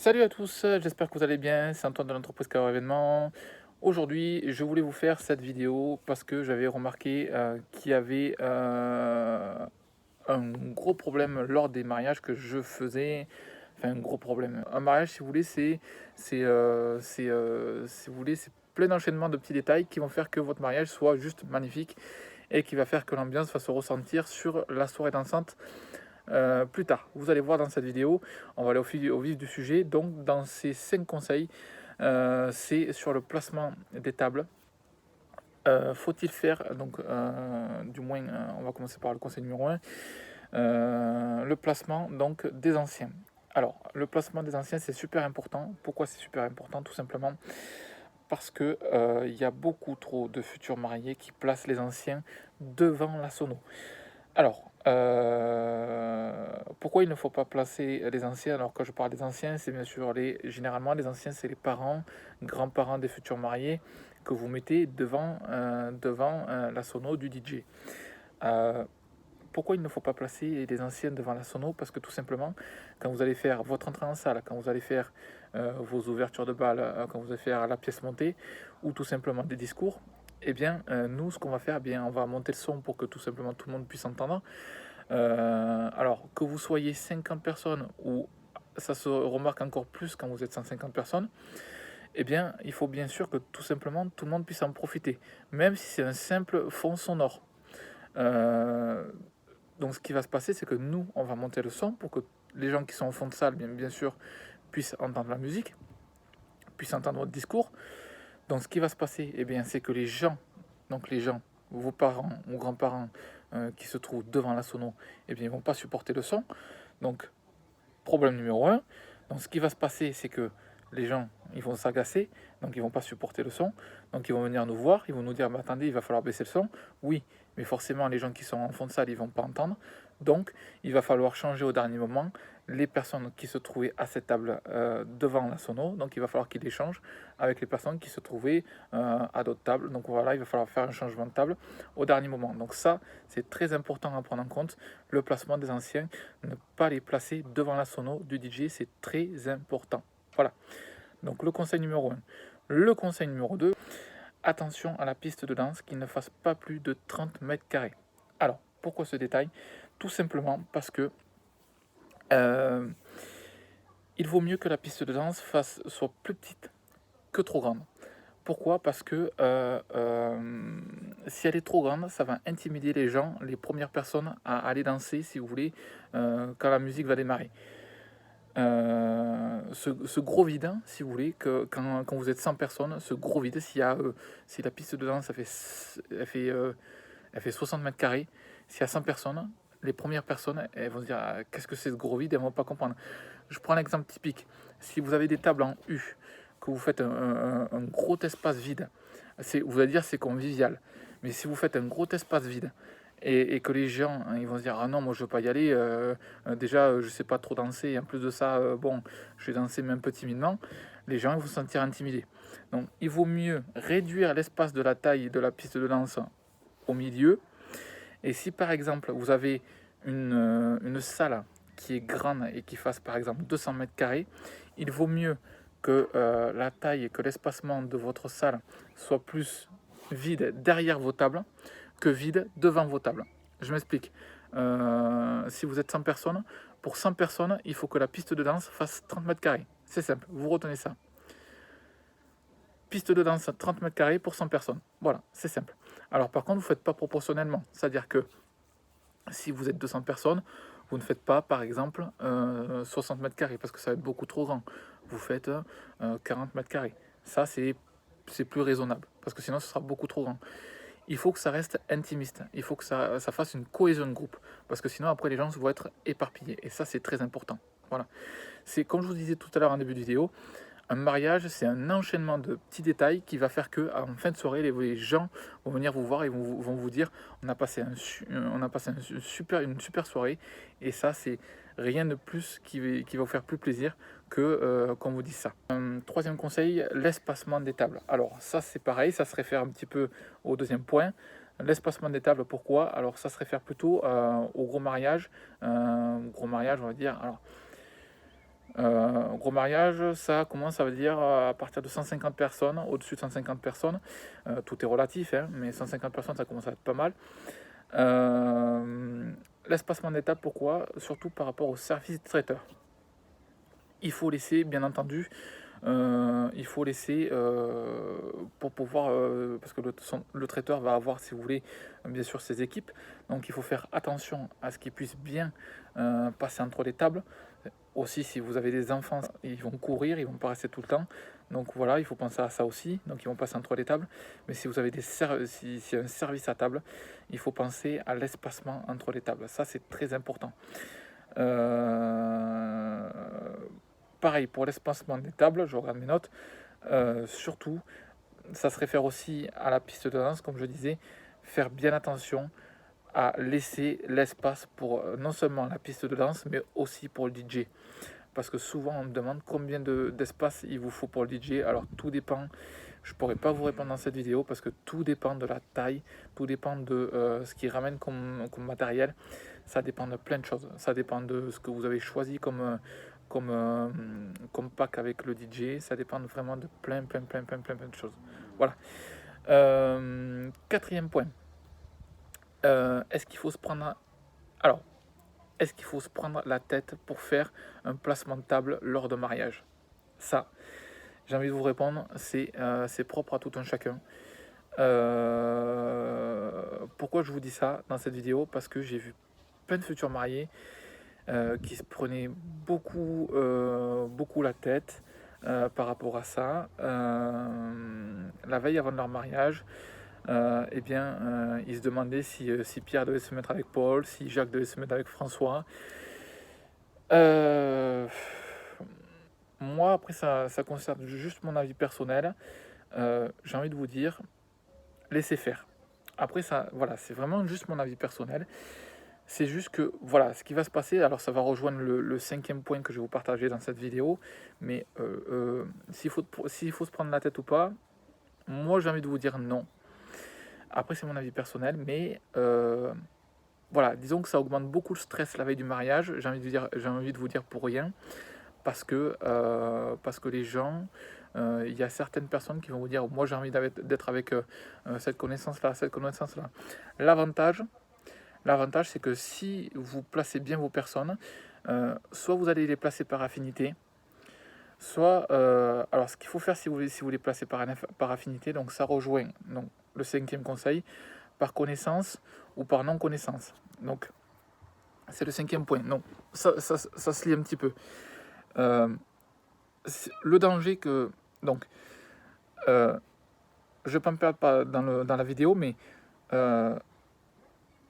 Salut à tous, j'espère que vous allez bien, c'est Antoine de l'entreprise Caro Événement. Aujourd'hui, je voulais vous faire cette vidéo parce que j'avais remarqué qu'il y avait un gros problème lors des mariages que je faisais. Enfin, un gros problème. Un mariage, si vous voulez, si vous voulez, c'est plein d'enchaînements de petits détails qui vont faire que votre mariage soit juste magnifique et qui va faire que l'ambiance va se ressentir sur la soirée dansante plus tard. Vous allez voir dans cette vidéo, on va aller au vif du sujet. Donc, dans ces 5 conseils, c'est sur le placement des tables. Faut-il faire, donc, du moins, on va commencer par le conseil numéro 1, le placement donc, des anciens. Alors, le placement des anciens, c'est super important. Pourquoi c'est super important? Tout simplement parce que il y a beaucoup trop de futurs mariés qui placent les anciens devant la sono. Alors, pourquoi il ne faut pas placer les anciens? Alors, quand je parle des anciens, c'est bien sûr généralement, les anciens, c'est les parents, grands-parents des futurs mariés que vous mettez devant la sono du DJ. Heu, Pourquoi il ne faut pas placer les anciens devant la sono? Parce que tout simplement, quand vous allez faire votre entrée en salle, quand vous allez faire, vos ouvertures de bal, quand vous allez faire la pièce montée ou tout simplement des discours, eh bien, nous, ce qu'on va faire, eh bien, on va monter le son pour que tout simplement tout le monde puisse entendre. Alors que vous soyez 50 personnes ou ça se remarque encore plus quand vous êtes 150 personnes, eh bien, il faut bien sûr que tout simplement tout le monde puisse en profiter, même si c'est un simple fond sonore. Heu, donc ce qui va se passer, c'est que nous, on va monter le son pour que les gens qui sont au fond de salle, bien sûr, puissent entendre la musique, puissent entendre votre discours. Donc ce qui va se passer, eh bien, c'est que les gens, vos parents ou grands-parents, qui se trouvent devant la sono, eh bien, ils vont pas supporter le son. Donc problème numéro un. Donc ce qui va se passer, c'est que les gens, ils vont s'agacer, donc ils vont pas supporter le son. Donc ils vont venir nous voir, ils vont nous dire: «Mais attendez, il va falloir baisser le son». Oui, mais forcément les gens qui sont en fond de salle, ils vont pas entendre. Donc il va falloir changer au dernier moment les personnes qui se trouvaient à cette table, devant la sono, donc il va falloir qu'ils échangent avec les personnes qui se trouvaient, à d'autres tables. Donc voilà, il va falloir faire un changement de table au dernier moment. Donc ça, c'est très important à prendre en compte, le placement des anciens, ne pas les placer devant la sono du DJ, c'est très important. Voilà, donc le conseil numéro un. Le conseil numéro 2, attention à la piste de danse qui ne fasse pas plus de 30 mètres carrés. Alors, pourquoi ce détail? Tout simplement parce que euh, il vaut mieux que la piste de danse soit plus petite que trop grande. Pourquoi? Parce que si elle est trop grande, ça va intimider les gens, les premières personnes à aller danser, si vous voulez, quand la musique va démarrer. Ce gros vide, hein, si vous voulez, quand vous êtes 100 personnes, ce gros vide, si la piste de danse, elle fait 60 mètres carrés, s'il y a 100 personnes, les premières personnes, elles vont se dire: «Ah, qu'est-ce que c'est ce gros vide?» Elles vont pas comprendre. Je prends l'exemple typique. Si vous avez des tables en U, que vous faites un gros espace vide, vous allez dire c'est convivial. Mais si vous faites un gros espace vide et que les gens, hein, ils vont se dire: «Ah non, moi je veux pas y aller, déjà, je sais pas trop danser et en plus de ça, bon, je vais danser mais un peu timidement», les gens ils vont se sentir intimidés. Donc il vaut mieux réduire l'espace de la taille de la piste de danse au milieu. Et si par exemple vous avez une salle qui est grande et qui fasse par exemple 200 mètres carrés, il vaut mieux que la taille et que l'espacement de votre salle soit plus vide derrière vos tables que vide devant vos tables. Je m'explique. Si vous êtes 100 personnes, pour 100 personnes, il faut que la piste de danse fasse 30 mètres carrés. C'est simple, vous retenez ça. Piste de danse 30 mètres carrés pour 100 personnes. Voilà, c'est simple. Alors par contre, vous ne faites pas proportionnellement. C'est-à-dire que si vous êtes 200 personnes, vous ne faites pas, par exemple, 60 mètres carrés parce que ça va être beaucoup trop grand. Vous faites 40 mètres carrés. Ça, c'est plus raisonnable parce que sinon, ce sera beaucoup trop grand. Il faut que ça reste intimiste. Il faut que ça fasse une cohésion de groupe parce que sinon, après, les gens vont être éparpillés. Et ça, c'est très important. Voilà. C'est comme je vous disais tout à l'heure en début de vidéo, un mariage, c'est un enchaînement de petits détails qui va faire que, en fin de soirée, les gens vont venir vous voir et vont vous dire: on a passé, une super soirée. Et ça, c'est rien de plus qui va vous faire plus plaisir que qu'on vous dise ça. Troisième conseil, l'espacement des tables. Alors, ça, c'est pareil, ça se réfère un petit peu au deuxième point. L'espacement des tables, pourquoi? Alors, ça se réfère plutôt au gros mariage. Gros mariage, on va dire. Alors, Gros mariage, ça commence, ça veut dire à partir de 150 personnes, au-dessus de 150 personnes. Tout est relatif, hein, mais 150 personnes, ça commence à être pas mal. L'espacement d'étape, pourquoi? Surtout par rapport au service traiteur. Il faut laisser, bien entendu, il faut laisser pour pouvoir, parce que le traiteur va avoir, si vous voulez, bien sûr ses équipes, donc il faut faire attention à ce qu'ils puissent bien passer entre les tables. Aussi, si vous avez des enfants, ils vont courir, ils vont pas rester tout le temps, donc voilà, il faut penser à ça aussi, donc ils vont passer entre les tables. Mais si vous avez s'il y a un service à table, il faut penser à l'espacement entre les tables, ça c'est très important. Pareil pour l'espacement des tables, je regarde mes notes. Surtout, ça se réfère aussi à la piste de danse, comme je disais, faire bien attention à laisser l'espace pour non seulement la piste de danse, mais aussi pour le DJ. Parce que souvent, on me demande combien d'espace il vous faut pour le DJ. Alors, tout dépend. Je ne pourrais pas vous répondre dans cette vidéo parce que tout dépend de la taille, tout dépend de ce qu'il ramène comme matériel. Ça dépend de plein de choses. Ça dépend de ce que vous avez choisi comme pack avec le DJ. Ça dépend vraiment de plein de choses. Voilà. Quatrième point. Est-ce qu'il faut se prendre... Alors, est-ce qu'il faut se prendre la tête pour faire un placement de table lors de mariage? Ça, j'ai envie de vous répondre, c'est propre à tout un chacun. Pourquoi je vous dis ça dans cette vidéo? Parce que j'ai vu plein de futurs mariés qui se prenaient beaucoup la tête par rapport à ça. La veille avant de leur mariage, ils se demandaient si Pierre devait se mettre avec Paul, si Jacques devait se mettre avec François. Moi, après, ça concerne juste mon avis personnel. J'ai envie de vous dire, laissez faire. Après, ça, voilà, c'est vraiment juste mon avis personnel. C'est juste que, voilà, ce qui va se passer, alors ça va rejoindre le cinquième point que je vais vous partager dans cette vidéo, mais s'il faut se prendre la tête ou pas, moi, j'ai envie de vous dire non. Après, c'est mon avis personnel, mais voilà, disons que ça augmente beaucoup le stress la veille du mariage. J'ai envie de vous dire pour rien, parce que les gens, il y a certaines personnes qui vont vous dire, moi j'ai envie d'être avec cette connaissance-là, cette connaissance-là. L'avantage, c'est que si vous placez bien vos personnes, soit vous allez les placer par affinité, soit, alors ce qu'il faut faire si vous les placez par affinité, donc ça rejoint donc, le cinquième conseil, par connaissance ou par non-connaissance. Donc, c'est le cinquième point. Donc, ça se lie un petit peu. Le danger que... Donc, je ne vais pas me perdre pas dans la vidéo, mais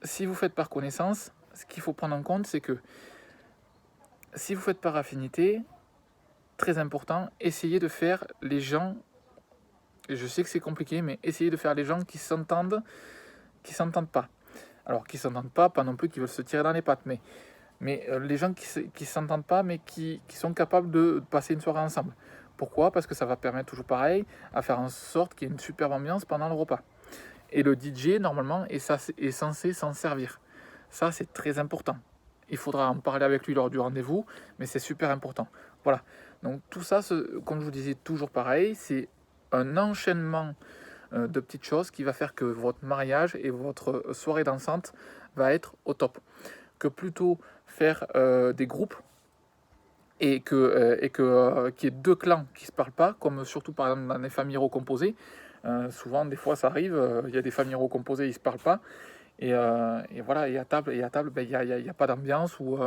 si vous faites par connaissance, ce qu'il faut prendre en compte, c'est que si vous faites par affinité, très important, essayez de faire les gens... Je sais que c'est compliqué, mais essayez de faire les gens qui s'entendent pas. Alors, qui s'entendent pas non plus, qui veulent se tirer dans les pattes, mais les gens qui s'entendent pas, mais qui sont capables de passer une soirée ensemble. Pourquoi? Parce que ça va permettre, toujours pareil, à faire en sorte qu'il y ait une superbe ambiance pendant le repas. Et le DJ, normalement, est censé s'en servir. Ça, c'est très important. Il faudra en parler avec lui lors du rendez-vous, mais c'est super important. Voilà. Donc tout ça, comme je vous disais, toujours pareil, c'est un enchaînement de petites choses qui va faire que votre mariage et votre soirée dansante va être au top. Que plutôt faire des groupes et qu'il y ait deux clans qui ne se parlent pas, comme surtout par exemple dans les familles recomposées. Souvent, des fois, ça arrive, il y a des familles recomposées, ils ne se parlent pas. Et voilà, et à table, ben, il n'y a pas d'ambiance, ou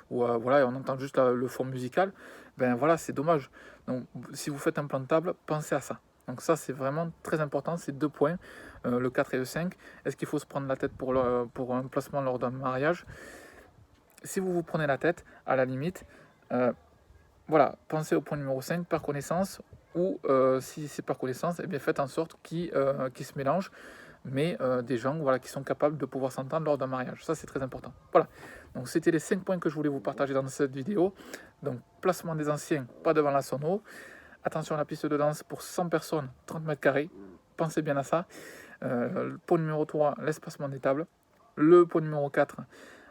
voilà, on entend juste le fond musical. Ben voilà, c'est dommage. Donc, si vous faites un plan de table, pensez à ça. Donc ça, c'est vraiment très important, ces deux points, le 4 et le 5. Est-ce qu'il faut se prendre la tête pour un placement lors d'un mariage? Si vous vous prenez la tête, à la limite, voilà, pensez au point numéro 5, par connaissance, ou si c'est par connaissance, eh bien faites en sorte qu'ils se mélangent, mais des gens, voilà, qui sont capables de pouvoir s'entendre lors d'un mariage. Ça, c'est très important. Voilà, donc c'était les 5 points que je voulais vous partager dans cette vidéo. Donc, placement des anciens, pas devant la sono. Attention à la piste de danse pour 100 personnes, 30 mètres carrés. Pensez bien à ça. Le point numéro 3, l'espacement des tables. Le point numéro 4,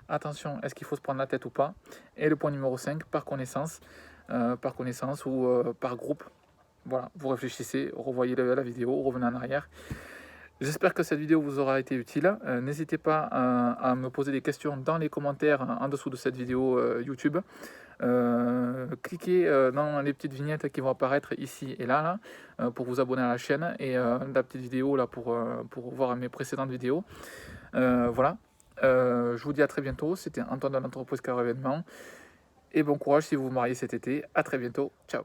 attention, est-ce qu'il faut se prendre la tête ou pas? Et le point numéro 5, par connaissance, par connaissance ou par groupe. Voilà, vous réfléchissez, revoyez la vidéo, revenez en arrière. J'espère que cette vidéo vous aura été utile. N'hésitez pas à me poser des questions dans les commentaires en dessous de cette vidéo YouTube. Cliquez dans les petites vignettes qui vont apparaître ici et là, pour vous abonner à la chaîne et la petite vidéo là pour voir mes précédentes vidéos. Voilà. Je vous dis à très bientôt. C'était Antoine de l'entreprise Car Événement. Et bon courage si vous vous mariez cet été. À très bientôt. Ciao.